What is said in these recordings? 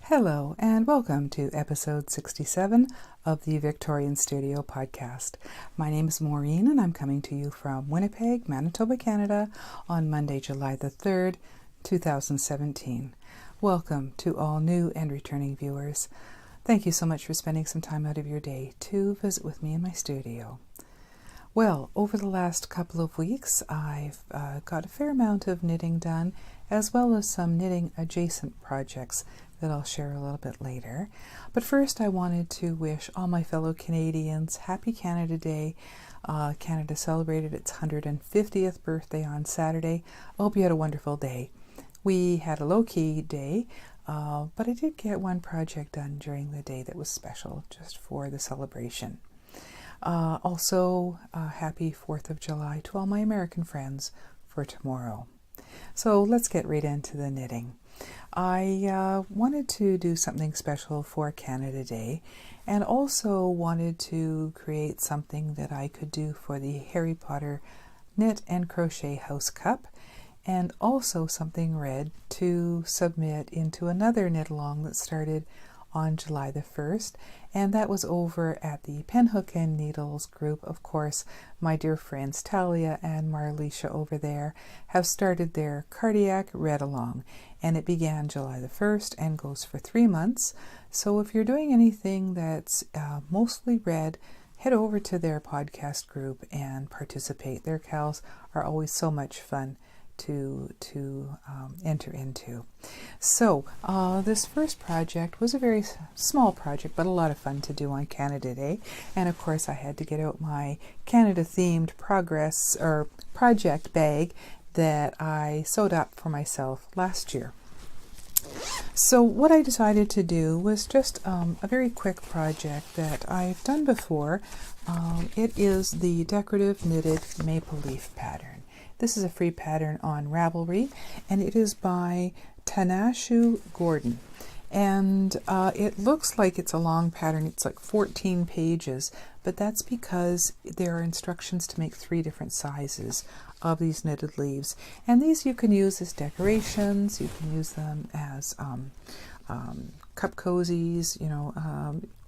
Hello and welcome to episode 67 of the Victorian Studio podcast. My name is Maureen and I'm coming to you from Winnipeg, Manitoba, Canada on Monday, July the 3rd, 2017. Welcome to all new and returning viewers. Thank you so much for spending some time out of your day to visit with me in my studio. Well, over the last couple of weeks, I've got a fair amount of knitting done, as well as some knitting adjacent projects that I'll share a little bit later. But first, I wanted to wish all my fellow Canadians Happy Canada Day. Canada celebrated its 150th birthday on Saturday. I hope you had a wonderful day. We had a low-key day, but I did get one project done during the day that was special, just for the celebration. Also, happy 4th of July to all my American friends for tomorrow. So let's get right into the knitting. I wanted to do something special for Canada Day, and also wanted to create something that I could do for the Harry Potter Knit and Crochet House Cup, and also something red to submit into another knit along that started on July the 1st, and that was over at the Pen Hook and Needles group. Of course, my dear friends Talia and Marlicia over there have started their Cardiac Read Along, and it began July the 1st and goes for 3 months. So if you're doing anything that's mostly read, head over to their podcast group and participate. Their cows are always so much fun to enter into. So this first project was a very small project, but a lot of fun to do on Canada Day. And of course I had to get out my Canada themed project bag that I sewed up for myself last year. So what I decided to do was just a very quick project that I've done before. It is the decorative knitted maple leaf pattern. This is a free pattern on Ravelry, and it is by Tanashu Gordon. And it looks like it's a long pattern. It's like 14 pages, but that's because there are instructions to make 3 different sizes of these knitted leaves. And these you can use as decorations. You can use them as cup cozies,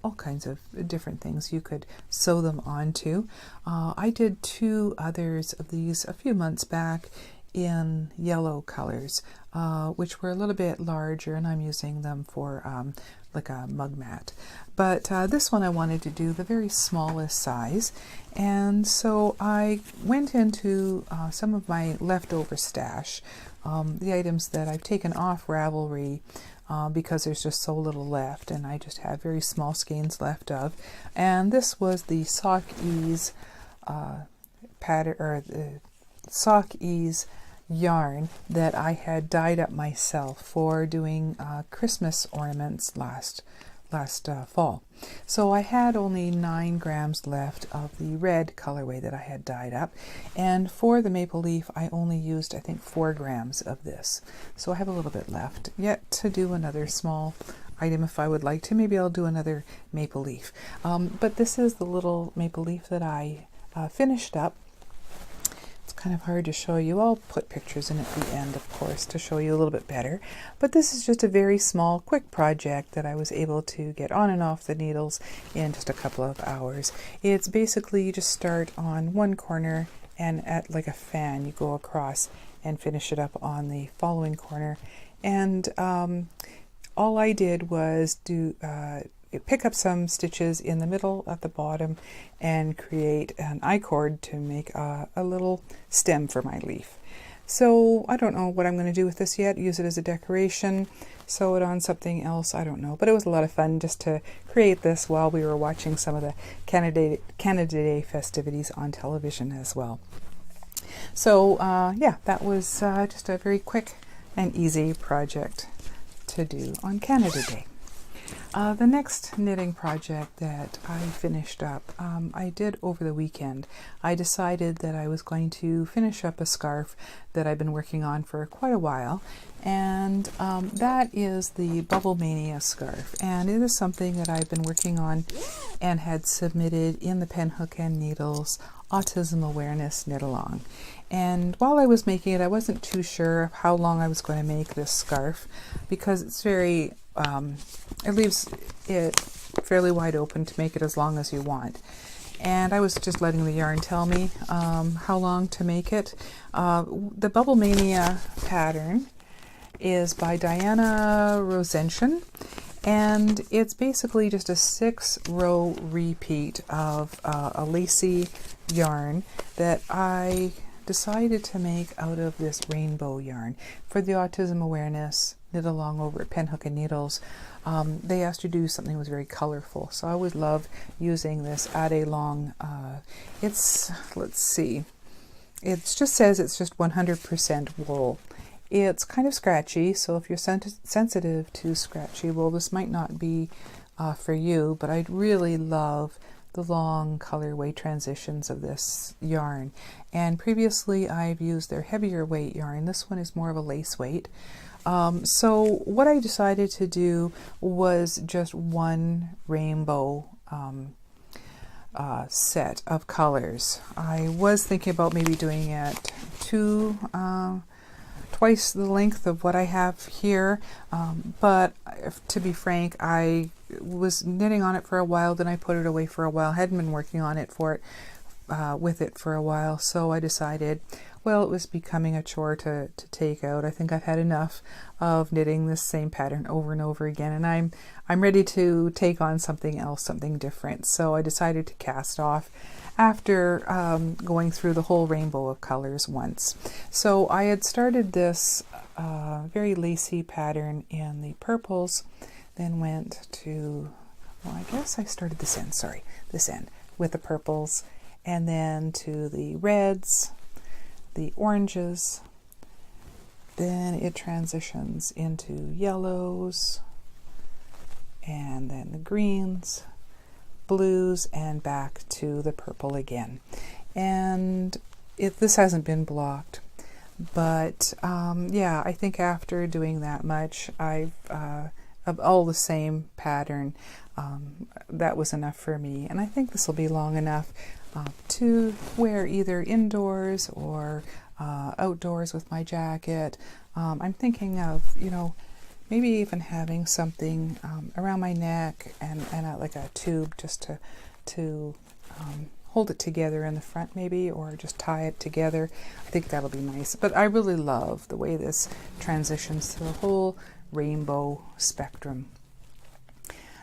all kinds of different things you could sew them onto. I did 2 others of these a few months back in yellow colors, which were a little bit larger, and I'm using them for like a mug mat. But this one I wanted to do the very smallest size, and so I went into some of my leftover stash, the items that I've taken off Ravelry because there's just so little left, and I just have very small skeins left of. And this was the Sock Ease pattern, or the Sock Ease yarn that I had dyed up myself for doing Christmas ornaments last fall. So I had only 9 grams left of the red colorway that I had dyed up, and for the maple leaf I only used I think 4 grams of this. So I have a little bit left yet to do another small item if I would like to. Maybe I'll do another maple leaf. But this is the little maple leaf that I finished up. Kind of hard to show you. I'll put pictures in at the end, of course, to show you a little bit better. But this is just a very small, quick project that I was able to get on and off the needles in just a couple of hours. It's basically you just start on one corner, and at like a fan you go across and finish it up on the following corner. And all I did was pick up some stitches in the middle at the bottom and create an I-cord to make a little stem for my leaf. So I don't know what I'm going to do with this yet. Use it as a decoration, sew it on something else, I don't know. But it was a lot of fun just to create this while we were watching some of the Canada Day festivities on television as well. So yeah, that was just a very quick and easy project to do on Canada Day. The next knitting project that I finished up, I did over the weekend. I decided that I was going to finish up a scarf that I've been working on for quite a while, and that is the Bubble Mania scarf. And it is something that I've been working on and had submitted in the Pen Hook and Needles Autism Awareness Knit Along. And while I was making it, I wasn't too sure how long I was going to make this scarf because it's very it leaves it fairly wide open to make it as long as you want. And I was just letting the yarn tell me how long to make it. The Bubble Mania pattern is by Diana Rosentian, and it's basically just a 6-row repeat of a lacy yarn that I decided to make out of this rainbow yarn. For the autism awareness knit along over at Penhook and Needles, they asked you to do something that was very colorful, so I always love using this Ad-A-Long. Let's see, it just says it's just 100% wool. It's kind of scratchy, so if you're sensitive to scratchy wool, this might not be for you, but I really love the long colorway transitions of this yarn. And previously I've used their heavier weight yarn. This one is more of a lace weight. So what I decided to do was just one rainbow set of colors. I was thinking about maybe doing it twice the length of what I have here, but to be frank, I was knitting on it for a while, then I put it away for a while. Hadn't been working on it with it for a while, so I decided, well, it was becoming a chore to take out. I think I've had enough of knitting this same pattern over and over again, and I'm ready to take on something else, something different. So I decided to cast off after going through the whole rainbow of colors once. So I had started this very lacy pattern in the purples, then went to, well, I guess I started this end with the purples, and then to the reds, the oranges, then it transitions into yellows, and then the greens, blues, and back to the purple again. And this hasn't been blocked, but yeah, I think after doing that much, I've of all the same pattern, that was enough for me, and I think this will be long enough to wear either indoors or outdoors with my jacket. I'm thinking of, maybe even having something around my neck and like a tube just to hold it together in the front maybe, or just tie it together. I think that'll be nice. But I really love the way this transitions to the whole rainbow spectrum.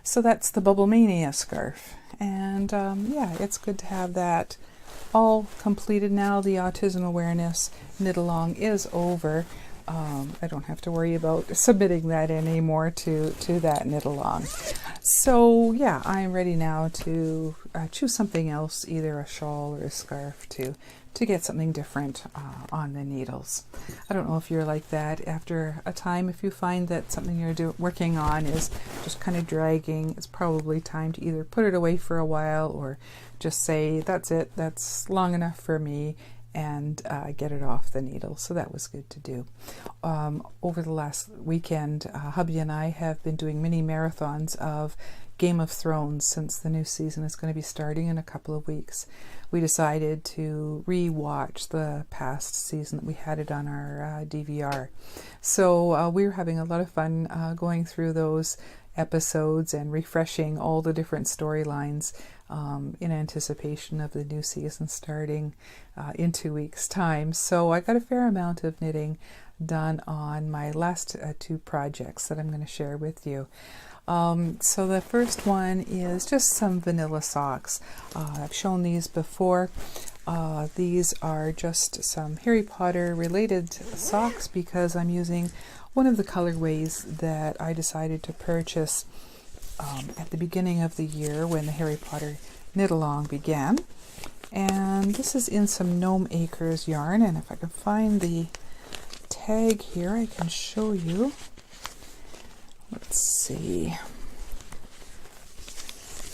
So that's the Bubble Mania scarf, and yeah, it's good to have that all completed now. The autism awareness knit along is over. I don't have to worry about submitting that anymore to that knit along. So yeah, I'm ready now to choose something else, either a shawl or a scarf, to get something different on the needles. I don't know if you're like that. After a time, if you find that something you're working on is just kind of dragging, it's probably time to either put it away for a while or just say, that's it, that's long enough for me, and get it off the needle. So that was good to do. Over the last weekend, hubby and I have been doing mini marathons of Game of Thrones, since the new season is going to be starting in a couple of weeks. We decided to re-watch the past season that we had it on our DVR. So we were having a lot of fun going through those episodes and refreshing all the different storylines in anticipation of the new season starting in 2 weeks' time. So I got a fair amount of knitting done on my last 2 projects that I'm going to share with you. So the first one is just some vanilla socks. I've shown these before. These are just some Harry Potter related socks because I'm using one of the colorways that I decided to purchase at the beginning of the year when the Harry Potter knit along began. And this is in some Gnome Acres yarn, and if I can find the tag here, I can show you. Let's see.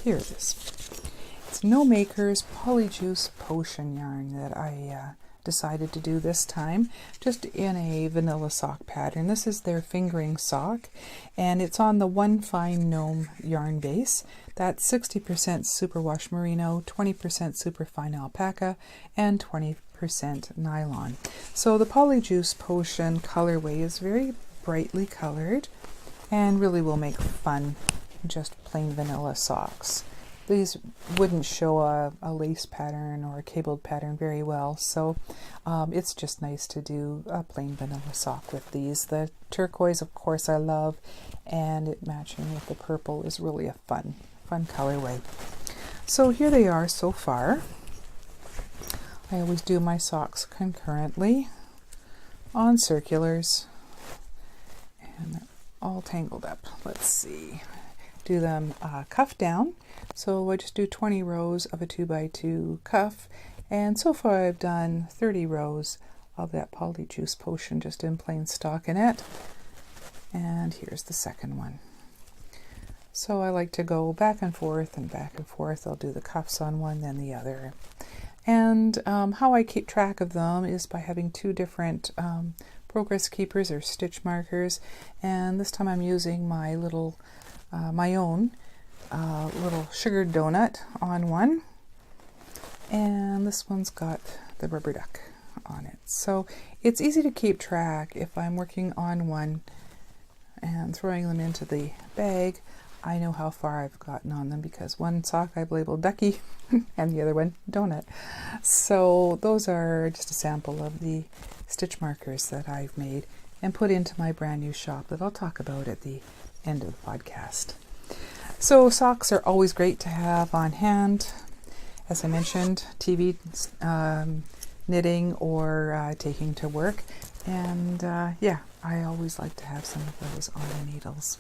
Here it is. It's Gnome Acres Polyjuice Potion yarn that I decided to do this time, just in a vanilla sock pattern. This is their fingering sock, and it's on the One Fine Gnome yarn base. That's 60% superwash merino, 20% superfine alpaca, and 20% nylon. So the Polyjuice Potion colorway is very brightly colored. and really will make fun, just plain vanilla socks. These wouldn't show a lace pattern or a cabled pattern very well, so it's just nice to do a plain vanilla sock with these. The turquoise, of course, I love, and it matching with the purple is really a fun colorway. So here they are so far. I always do my socks concurrently on circulars, and they're all tangled up. Let's see. Do them cuff down. So I just do 20 rows of a 2x2 cuff, and so far I've done 30 rows of that polyjuice potion just in plain stockinette. And here's the second one. So I like to go back and forth and back and forth. I'll do the cuffs on one, then the other. And how I keep track of them is by having two different progress keepers or stitch markers. And this time I'm using my little, my own little sugar donut on one. And this one's got the rubber duck on it. So it's easy to keep track if I'm working on one and throwing them into the bag. I know how far I've gotten on them because one sock I've labeled Ducky and the other one Donut. So those are just a sample of the stitch markers that I've made and put into my brand new shop that I'll talk about at the end of the podcast. So socks are always great to have on hand. As I mentioned, TV, knitting, or taking to work. And yeah, I always like to have some of those on the needles.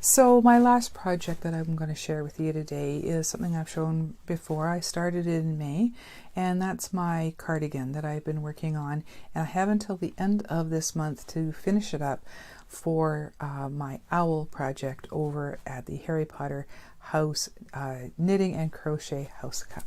So my last project that I'm going to share with you today is something I've shown before. I started it in May, and that's my cardigan that I've been working on. And I have until the end of this month to finish it up for my owl project over at the Harry Potter House Knitting and Crochet House Cup.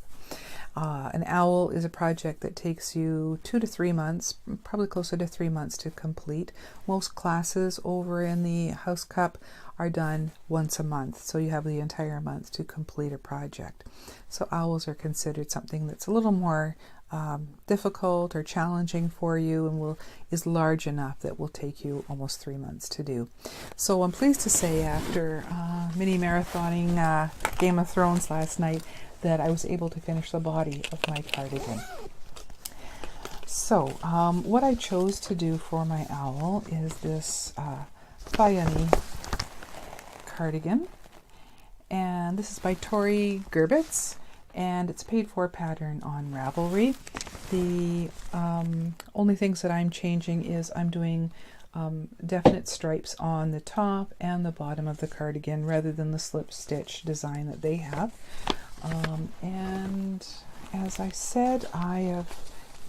An owl is a project that takes you 2 to 3 months, probably closer to 3 months to complete. Most classes over in the House Cup are done once a month, so you have the entire month to complete a project. So owls are considered something that's a little more difficult or challenging for you, and is large enough that will take you almost 3 months to do. So I'm pleased to say, after mini marathoning Game of Thrones last night, that I was able to finish the body of my cardigan. So what I chose to do for my owl is this Bayani cardigan, and this is by Tori Gerbitz, and it's paid for pattern on Ravelry. The only things that I'm changing is I'm doing definite stripes on the top and the bottom of the cardigan rather than the slip stitch design that they have. And as I said, I have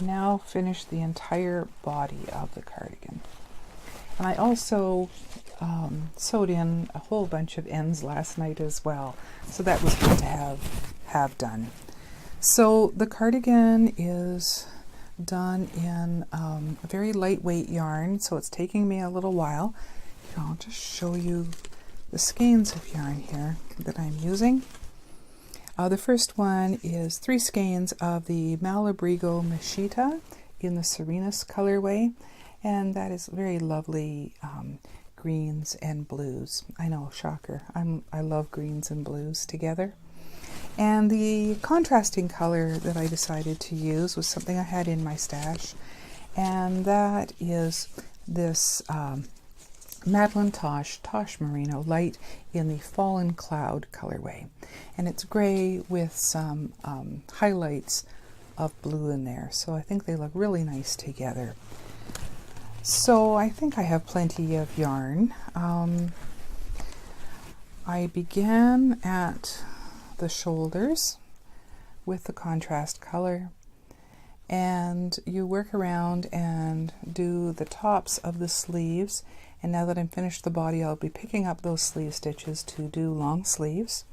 now finished the entire body of the cardigan. And I also sewed in a whole bunch of ends last night as well, so that was good to have done. So the cardigan is done in a very lightweight yarn, so it's taking me a little while. I'll just show you the skeins of yarn here that I'm using. The first one is 3 skeins of the Malabrigo Machita in the Serenus colorway, and that is very lovely greens and blues. I know, shocker. I love greens and blues together. And the contrasting color that I decided to use was something I had in my stash, and that is this Madeline Tosh Merino Light in the Fallen Cloud colorway. And it's gray with some highlights of blue in there, so I think they look really nice together. So I think I have plenty of yarn. I began at the shoulders with the contrast color, and you work around and do the tops of the sleeves. And now that I'm finished the body, I'll be picking up those sleeve stitches to do long sleeves.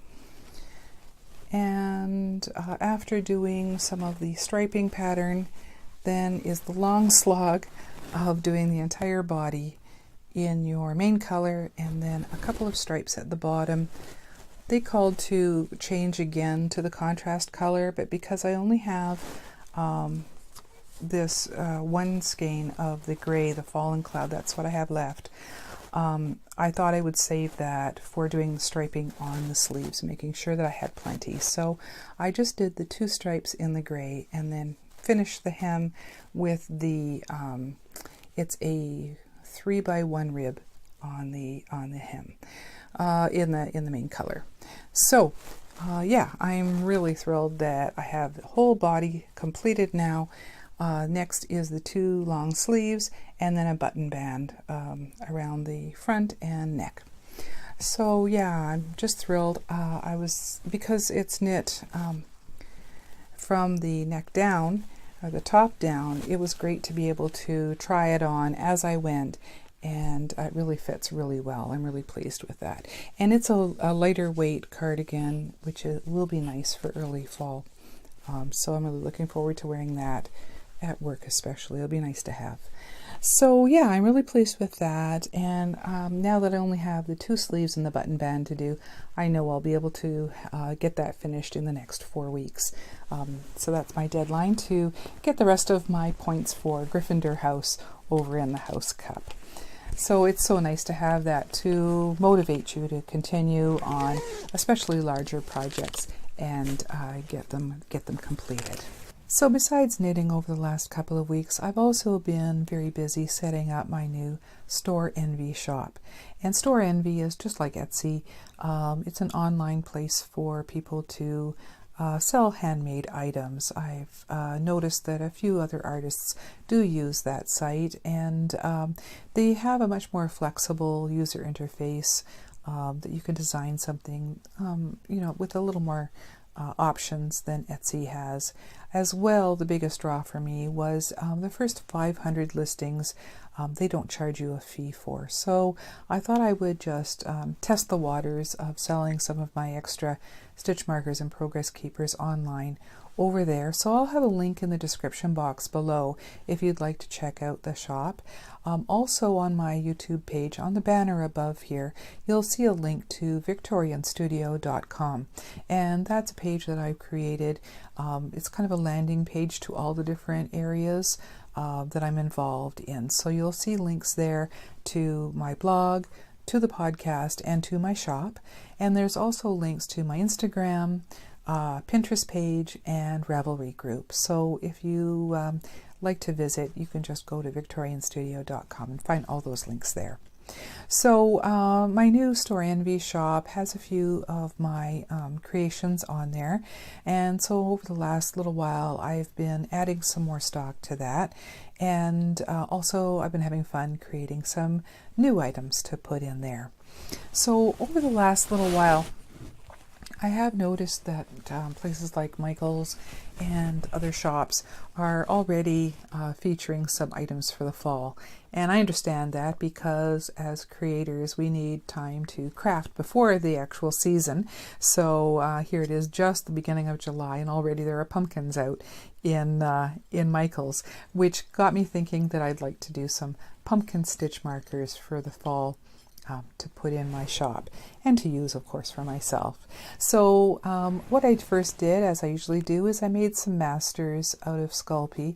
And after doing some of the striping pattern, then is the long slog of doing the entire body in your main color, and then a couple of stripes at the bottom. They called to change again to the contrast color, but because I only have this one skein of the gray, the Fallen Cloud, that's what I have left. I thought I would save that for doing the striping on the sleeves, making sure that I had plenty. So I just did the 2 stripes in the gray and then finished the hem with the, it's a 3x1 rib on the hem in the main color. So yeah, I'm really thrilled that I have the whole body completed now. Next is the 2 long sleeves and then a button band around the front and neck. So yeah, I'm just thrilled. Because it's knit from the neck down, or the top down, it was great to be able to try it on as I went, and it really fits really well. I'm really pleased with that. And it's a lighter weight cardigan, which will be nice for early fall. So I'm really looking forward to wearing that at work especially. It'll be nice to have. So yeah, I'm really pleased with that. And now that I only have the 2 sleeves and the button band to do, I know I'll be able to get that finished in the next 4 weeks. So that's my deadline to get the rest of my points for Gryffindor House over in the House Cup. So it's so nice to have that to motivate you to continue on, especially larger projects, and get them completed. So besides knitting over the last couple of weeks, I've also been very busy setting up my new Storeenvy shop. And Storeenvy is just like Etsy. It's an online place for people to sell handmade items. I've noticed that a few other artists do use that site, and they have a much more flexible user interface that you can design something, with a little more options than Etsy has. As well, the biggest draw for me was the first 500 listings they don't charge you a fee for. So I thought I would just test the waters of selling some of my extra stitch markers and progress keepers online over there. So I'll have a link in the description box below if you'd like to check out the shop. Also on my YouTube page, on the banner above here, you'll see a link to victorianstudio.com, and that's a page that I've created. It's kind of a landing page to all the different areas that I'm involved in. So you'll see links there to my blog, to the podcast, and to my shop. And there's also links to my Instagram, Pinterest page, and Ravelry group. So if you like to visit, you can just go to victorianstudio.com and find all those links there. So my new Storeenvy shop has a few of my creations on there, and so over the last little while I've been adding some more stock to that, and also I've been having fun creating some new items to put in there. So over the last little while I have noticed that places like Michael's and other shops are already featuring some items for the fall. And I understand that because as creators we need time to craft before the actual season. So here it is, just the beginning of July, and already there are pumpkins out in Michael's, which got me thinking that I'd like to do some pumpkin stitch markers for the fall to put in my shop and to use, of course, for myself. So what I first did, as I usually do, is I made some masters out of Sculpey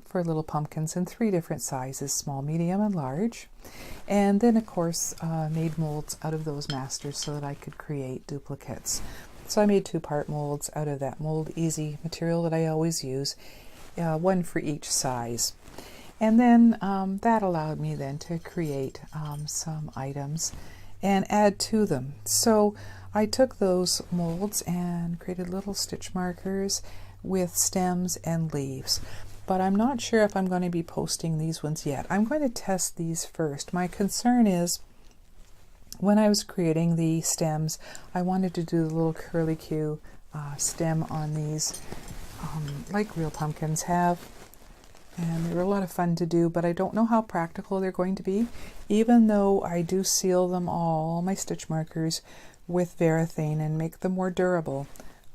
for little pumpkins in 3 different sizes, small, medium, and large. And then, of course, made molds out of those masters so that I could create duplicates. So I made 2-part molds out of that Mold Easy material that I always use, one for each size. And then that allowed me then to create some items and add to them. So I took those molds and created little stitch markers with stems and leaves. But I'm not sure if I'm going to be posting these ones yet. I'm going to test these first. My concern is, when I was creating the stems, I wanted to do the little curly-Q stem on these, like real pumpkins have. And they were a lot of fun to do, but I don't know how practical they're going to be, even though I do seal them all my stitch markers with Varathane and make them more durable.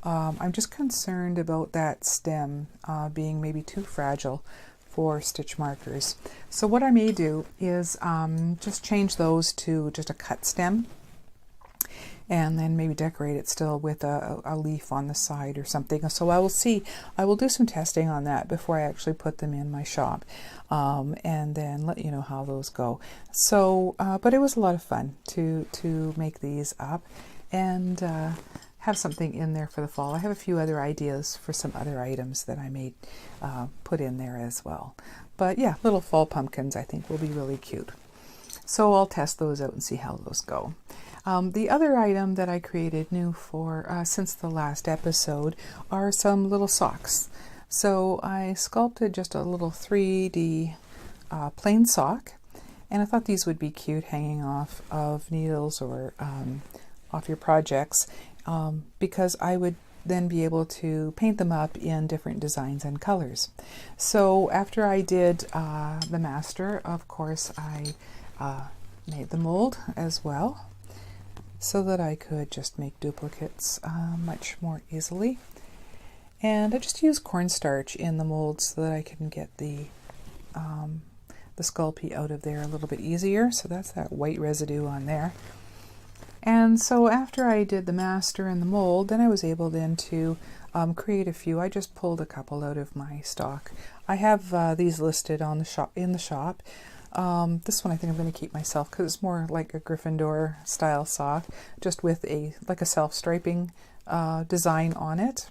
I'm just concerned about that stem being maybe too fragile for stitch markers. So what I may do is just change those to just a cut stem, and then maybe decorate it still with a leaf on the side or something. So I will see. I will do some testing on that before I actually put them in my shop, and then let you know how those go. So, but it was a lot of fun to make these up and have something in there for the fall. I have a few other ideas for some other items that I may put in there as well. But yeah, little fall pumpkins I think will be really cute. So I'll test those out and see how those go. The other item that I created new for since the last episode are some little socks. So I sculpted just a little 3D plain sock, and I thought these would be cute hanging off of needles or off your projects, because I would then be able to paint them up in different designs and colors. So after I did the master, of course, I made the mold as well, so that I could just make duplicates much more easily. And I just use cornstarch in the mold so that I can get the Sculpey out of there a little bit easier. So that's that white residue on there. And so after I did the master and the mold, then I was able then to create a few. I just pulled a couple out of my stock. I have these listed on the shop in the shop. This one I think I'm going to keep myself because it's more like a Gryffindor style sock, just with a self-striping design on it.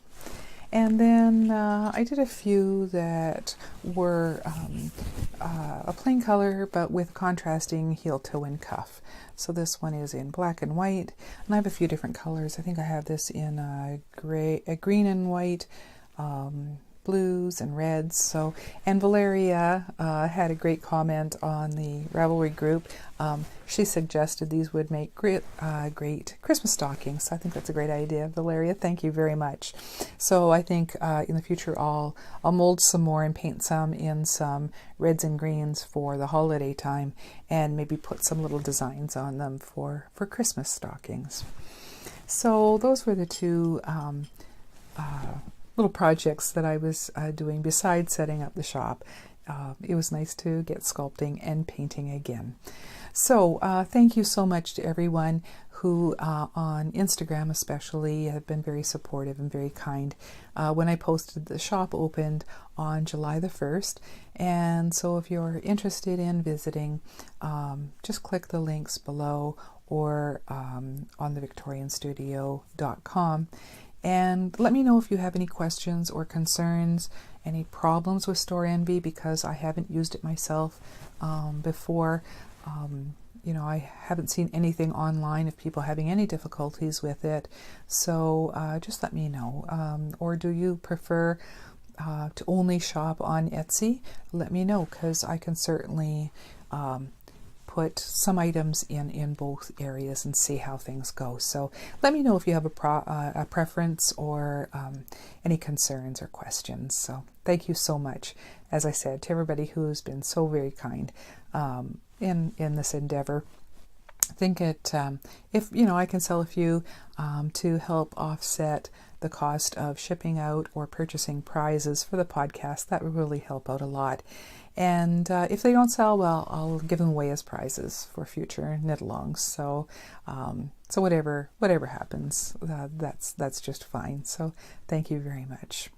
And then I did a few that were a plain color but with contrasting heel, toe, and cuff. So this one is in black and white, and I have a few different colors. I think I have this in a green and white, blues and reds. So, and Valeria had a great comment on the Ravelry group. She suggested these would make great Christmas stockings. So I think that's a great idea, Valeria. Thank you very much. So I think in the future I'll mold some more and paint some in some reds and greens for the holiday time, and maybe put some little designs on them for Christmas stockings. So those were the two little projects that I was doing besides setting up the shop. It was nice to get sculpting and painting again. So thank you so much to everyone who on Instagram especially have been very supportive and very kind. When I posted, the shop opened on July the 1st, and so if you're interested in visiting, just click the links below or on the victorianstudio.com. And let me know if you have any questions or concerns, any problems with Storeenvy, because I haven't used it myself before. You know, I haven't seen anything online of people having any difficulties with it. So just let me know. Or do you prefer to only shop on Etsy? Let me know, because I can certainly put some items in both areas and see how things go. So let me know if you have a preference or any concerns or questions. So thank you so much, as I said, to everybody who's been so very kind in this endeavor. I think if I can sell a few to help offset the cost of shipping out or purchasing prizes for the podcast, that would really help out a lot. And if they don't sell well, I'll give them away as prizes for future knit-alongs. So so whatever happens, that's just fine. So thank you very much.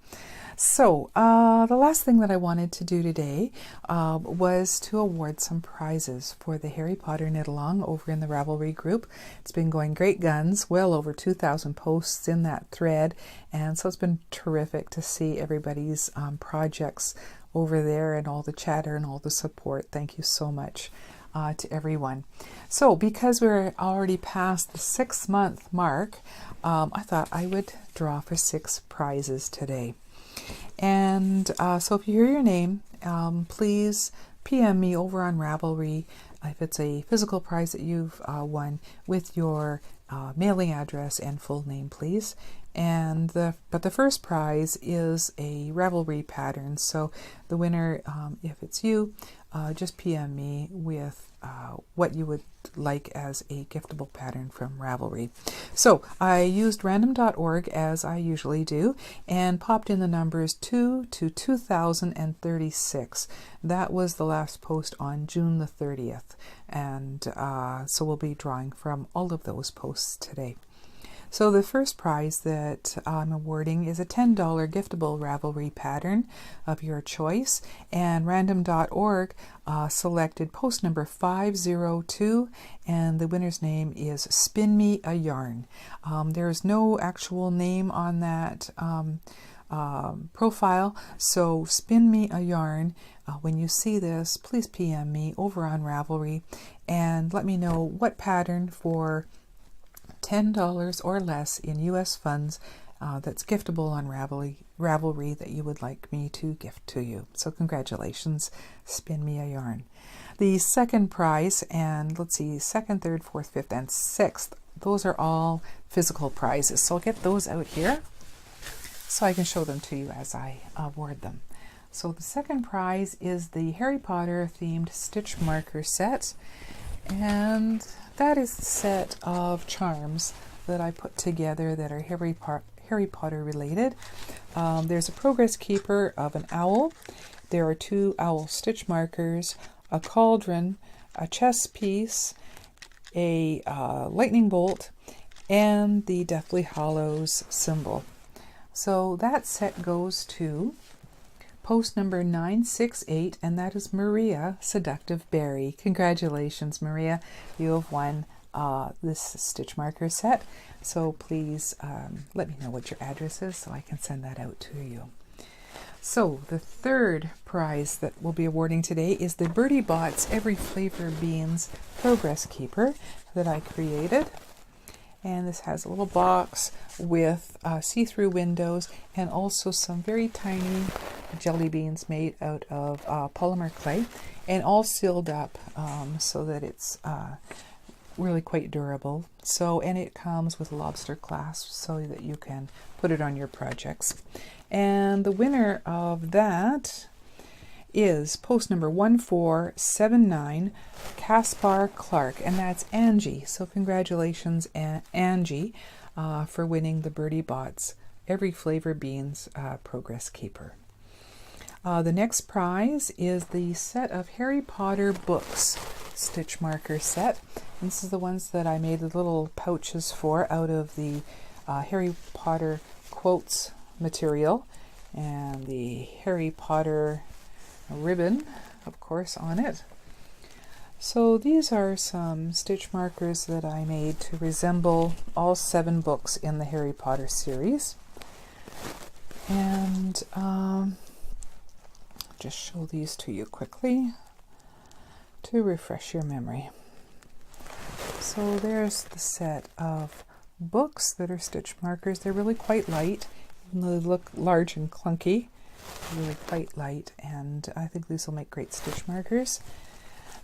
So the last thing that I wanted to do today was to award some prizes for the Harry Potter knit-along over in the Ravelry group. It's been going great guns, well over 2,000 posts in that thread, and so it's been terrific to see everybody's projects over there and all the chatter and all the support. Thank you so much to everyone. So because we're already past the 6-month mark, I thought I would draw for 6 prizes today. And so if you hear your name, please PM me over on Ravelry if it's a physical prize that you've won, with your mailing address and full name, please. And but the first prize is a Ravelry pattern. So the winner, if it's you, just PM me with what you would like as a giftable pattern from Ravelry. So I used random.org as I usually do and popped in the numbers 2 to 2036. That was the last post on June the 30th. And so we'll be drawing from all of those posts today. So the first prize that I'm awarding is a $10 giftable Ravelry pattern of your choice, and random.org selected post number 502, and the winner's name is Spin Me a Yarn. There is no actual name on that profile, so Spin Me a Yarn. When you see this, please PM me over on Ravelry and let me know what pattern for $10 or less in US funds that's giftable on Ravelry that you would like me to gift to you. So congratulations, Spin Me a Yarn. The second prize, and let's see, second, third, fourth, fifth, and sixth, those are all physical prizes. So I'll get those out here so I can show them to you as I award them. So the second prize is the Harry Potter themed stitch marker set, and that is the set of charms that I put together that are Harry Potter related. There's a progress keeper of an owl. There are 2 owl stitch markers, a cauldron, a chess piece, a lightning bolt, and the Deathly Hallows symbol. So that set goes to post number 968, and that is Maria Seductive Berry. Congratulations, Maria. You have won this stitch marker set. So please let me know what your address is so I can send that out to you. So the third prize that we'll be awarding today is the Birdie Bots Every Flavor Beans Progress Keeper that I created. And this has a little box with see-through windows and also some very tiny jelly beans made out of polymer clay, and all sealed up so that it's really quite durable. So, and it comes with lobster clasps so that you can put it on your projects. And the winner of that is post number 1479, Caspar Clark, and that's Angie. So congratulations, Angie, for winning the Birdie Bots Every Flavor Beans Progress Keeper. The next prize is the set of Harry Potter books stitch marker set. And this is the ones that I made the little pouches for out of the Harry Potter quotes material, and the Harry Potter ribbon, of course, on it. So these are some stitch markers that I made to resemble all 7 books in the Harry Potter series. And just show these to you quickly to refresh your memory. So there's the set of books that are stitch markers. They're really quite light, even though they look large and clunky. Really quite light, and I think these will make great stitch markers.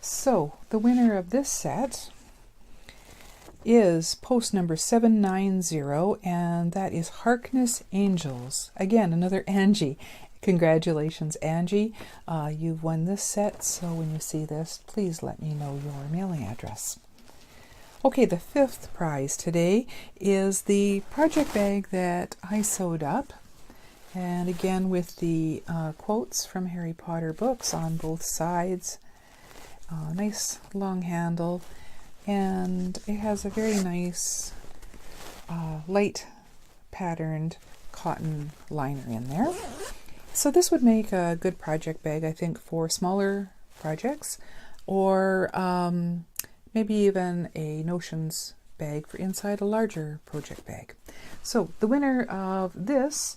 So the winner of this set is post number 790, and that is Harkness Angels. Again, another Angie. Congratulations, Angie. You've won this set, so when you see this, please let me know your mailing address. Okay, the fifth prize today is the project bag that I sewed up. And again, with the quotes from Harry Potter books on both sides. Nice long handle, and it has a very nice light patterned cotton liner in there. So this would make a good project bag, I think, for smaller projects, or maybe even a notions bag for inside a larger project bag. So the winner of this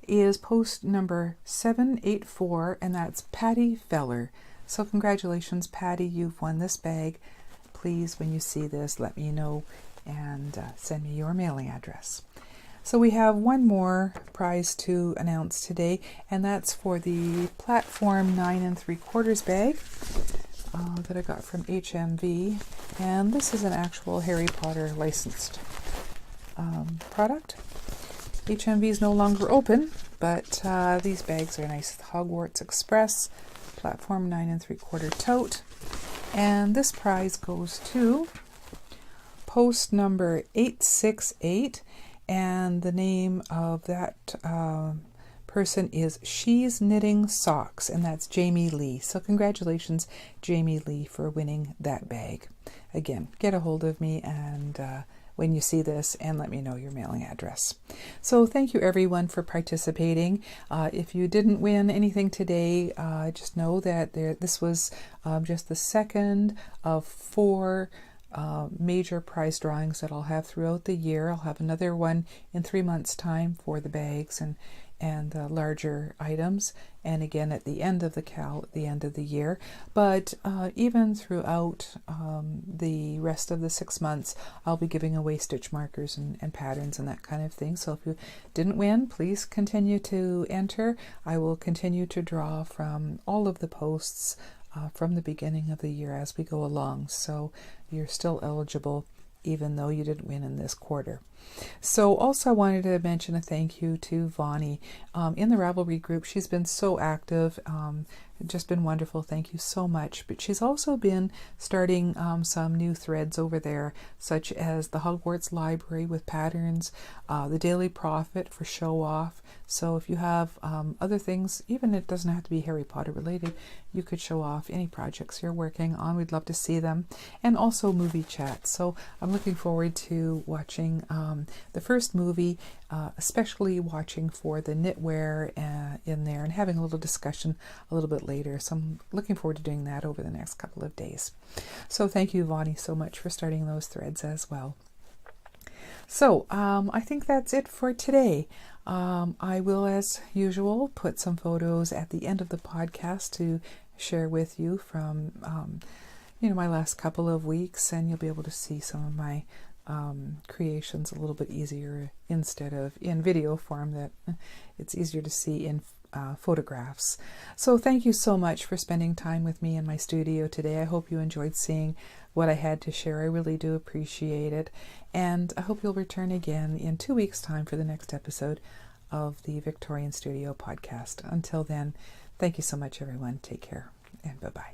is post number 784, and that's Patty Feller. So congratulations, Patty, you've won this bag. Please, when you see this, let me know and send me your mailing address. So we have one more prize to announce today, and that's for the Platform 9 3/4 bag that I got from HMV. And this is an actual Harry Potter licensed product. HMV is no longer open, but these bags are nice. Hogwarts Express Platform 9 3/4 tote. And this prize goes to post number 868, and the name of that person is She's Knitting Socks, and that's Jamie Lee. So congratulations, Jamie Lee, for winning that bag. Again, get a hold of me and when you see this and let me know your mailing address. So thank you everyone for participating. If you didn't win anything today, just know that this was just the second of 4 major prize drawings that I'll have throughout the year. I'll have another one in 3 months' time for the bags and the larger items, and again at the end of the end of the year. But even throughout the rest of the 6 months, I'll be giving away stitch markers and patterns and that kind of thing. So if you didn't win, please continue to enter. I will continue to draw from all of the posts from the beginning of the year as we go along. So you're still eligible even though you didn't win in this quarter. So also I wanted to mention a thank you to Vonnie in the Ravelry group. She's been so active, just been wonderful. Thank you so much. But she's also been starting some new threads over there, such as the Hogwarts Library with patterns, the Daily Prophet for show off. So if you have other things, even it doesn't have to be Harry Potter related, you could show off any projects you're working on. We'd love to see them. And also movie chat. So I'm looking forward to watching the first movie, especially watching for the knitwear in there and having a little discussion a little bit later. So I'm looking forward to doing that over the next couple of days. So thank you, Vonnie, so much for starting those threads as well. So I think that's it for today. I will, as usual, put some photos at the end of the podcast to share with you from my last couple of weeks, and you'll be able to see some of my creations a little bit easier instead of in video form, that it's easier to see in photographs. So thank you so much for spending time with me in my studio today. I hope you enjoyed seeing what I had to share. I really do appreciate it, and I hope you'll return again in 2 weeks' time for the next episode of the Victorian Studio podcast. Until then, thank you so much everyone. Take care and bye-bye.